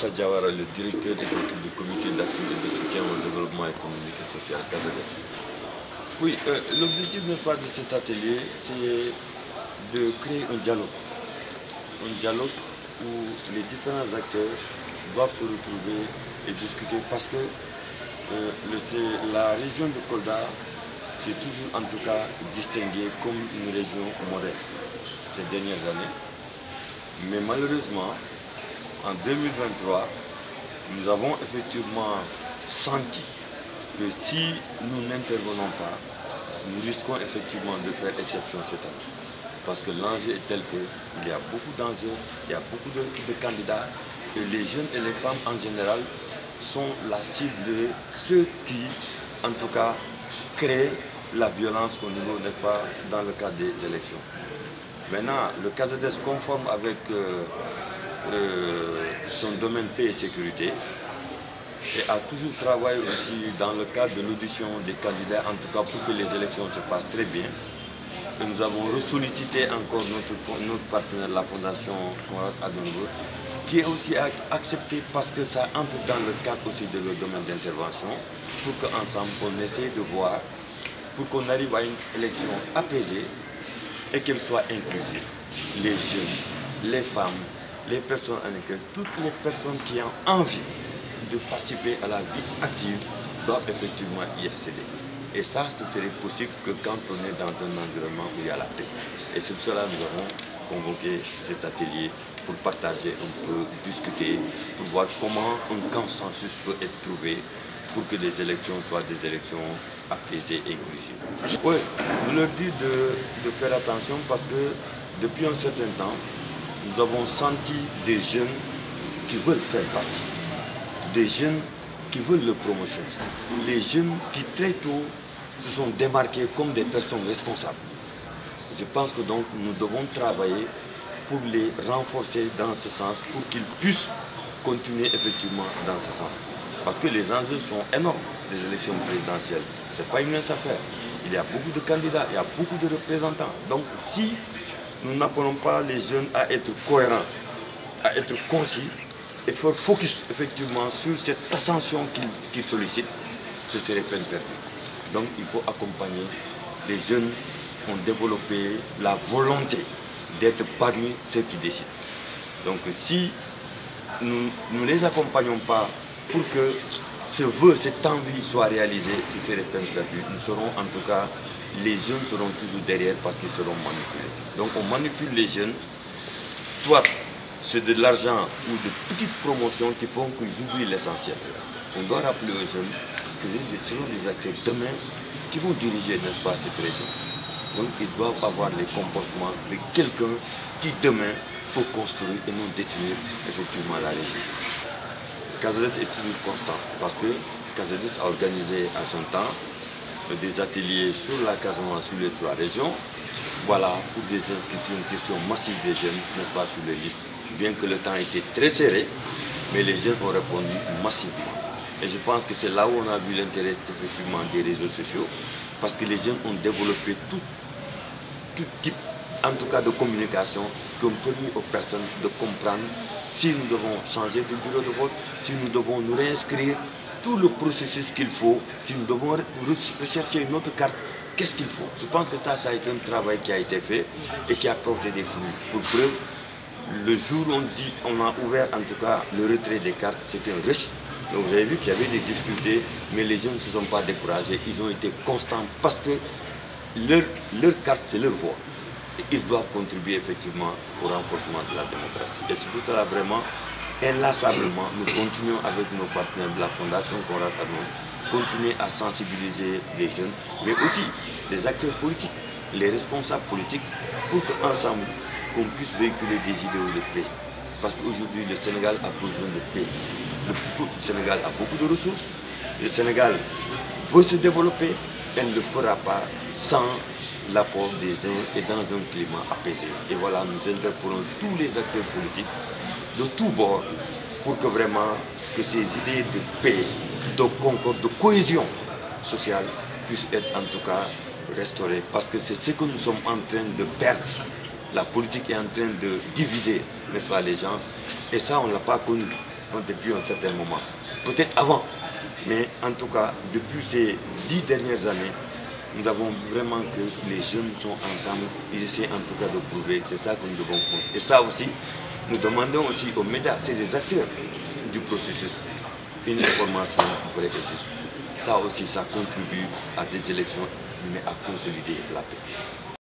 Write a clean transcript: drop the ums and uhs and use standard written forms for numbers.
Moussa Diawara, le directeur exécutif du comité d'appui et de soutien au développement économique et social CASADES. Oui, l'objectif, n'est-ce pas, de cet atelier, c'est de créer un dialogue. Un dialogue où les différents acteurs doivent se retrouver et discuter parce que la région de Kolda, c'est toujours en tout cas distinguée comme une région modèle ces dernières années. Mais malheureusement, en 2023, nous avons effectivement senti que si nous n'intervenons pas, nous risquons effectivement de faire exception cette année. Parce que l'enjeu est tel qu'il y a beaucoup d'enjeux, il y a beaucoup de candidats, et les jeunes et les femmes en général sont la cible de ceux qui, en tout cas, créent la violence au niveau, n'est-ce pas, dans le cadre des élections. Maintenant, le CASADES, conforme avec son domaine paix et sécurité, et a toujours travaillé aussi dans le cadre de l'audition des candidats, en tout cas pour que les élections se passent très bien. Et nous avons ressollicité encore notre partenaire, la Fondation Konrad Adenauer, qui est aussi accepté parce que ça entre dans le cadre aussi de leur domaine d'intervention, pour qu'ensemble on essaie de voir, pour qu'on arrive à une élection apaisée et qu'elle soit inclusive. Les jeunes, les femmes, les personnes handicapées, toutes les personnes qui ont envie de participer à la vie active doivent effectivement y accéder. Et ça, ce serait possible que quand on est dans un environnement où il y a la paix. Et c'est pour cela que nous avons convoqué cet atelier pour partager un peu, discuter, pour voir comment un consensus peut être trouvé pour que les élections soient des élections apaisées et inclusives. Oui, je leur dis de faire attention parce que depuis un certain temps, nous avons senti des jeunes qui veulent faire partie, des jeunes qui veulent leur promotion, les jeunes qui très tôt se sont démarqués comme des personnes responsables. Je pense que donc nous devons travailler pour les renforcer dans ce sens, pour qu'ils puissent continuer effectivement dans ce sens. Parce que les enjeux sont énormes des élections présidentielles. Ce n'est pas une mince affaire. Il y a beaucoup de candidats, il y a beaucoup de représentants. Donc si nous n'appelons pas les jeunes à être cohérents, à être concis, et faire focus effectivement sur cette ascension qu'ils sollicitent, ce serait peine perdue. Donc il faut accompagner. Les jeunes ont développé la volonté d'être parmi ceux qui décident. Donc si nous ne les accompagnons pas pour que ce vœu, cette envie soit réalisée, ce serait peine perdue. Nous serons en tout cas, les jeunes seront toujours derrière parce qu'ils seront manipulés. Donc on manipule les jeunes, soit c'est de l'argent ou de petites promotions qui font qu'ils oublient l'essentiel. On doit rappeler aux jeunes que ce sont des acteurs demain qui vont diriger, n'est-ce pas, cette région. Donc ils doivent avoir les comportements de quelqu'un qui demain peut construire et non détruire effectivement la région. CASADES est toujours constant parce que CASADES a organisé à son temps des ateliers sur la Casamance, sur les 3 régions. Voilà, pour des inscriptions qui sont massives des jeunes, n'est-ce pas, sur les listes. Bien que le temps était très serré, mais les jeunes ont répondu massivement. Et je pense que c'est là où on a vu l'intérêt effectivement des réseaux sociaux, parce que les jeunes ont développé tout type, en tout cas de communication, qui ont permis aux personnes de comprendre si nous devons changer de bureau de vote, si nous devons nous réinscrire, tout le processus qu'il faut, si nous devons rechercher une autre carte, qu'est-ce qu'il faut. Je pense que ça a été un travail qui a été fait et qui a porté des fruits. Pour preuve, le jour où on a ouvert en tout cas le retrait des cartes, c'était un rush. Donc vous avez vu qu'il y avait des difficultés, mais les gens ne se sont pas découragés. Ils ont été constants parce que leur carte, c'est leur voix. Et ils doivent contribuer effectivement au renforcement de la démocratie. Et c'est pour cela vraiment, inlassablement, nous continuons avec nos partenaires de la Fondation Konrad Adenauer, continuer à sensibiliser les jeunes, mais aussi les acteurs politiques, les responsables politiques, pour qu'ensemble, qu'on puisse véhiculer des idéaux de paix. Parce qu'aujourd'hui, le Sénégal a besoin de paix. Le Sénégal a beaucoup de ressources. Le Sénégal veut se développer. Elle ne le fera pas sans l'apport des uns et dans un climat apaisé. Et voilà, nous interpellons tous les acteurs politiques de tous bords pour que vraiment que ces idées de paix, de concorde, de cohésion sociale puissent être en tout cas restaurées. Parce que c'est ce que nous sommes en train de perdre. La politique est en train de diviser, n'est-ce pas, les gens. Et ça, on ne l'a pas connu. depuis un certain moment. Peut-être avant, mais en tout cas, depuis ces 10 dernières années, nous avons vraiment que les jeunes sont ensemble, ils essaient en tout cas de prouver, c'est ça que nous devons penser. Et ça aussi, nous demandons aussi aux médias, c'est des acteurs du processus, une information vraie et juste. Ça aussi, ça contribue à des élections, mais à consolider la paix.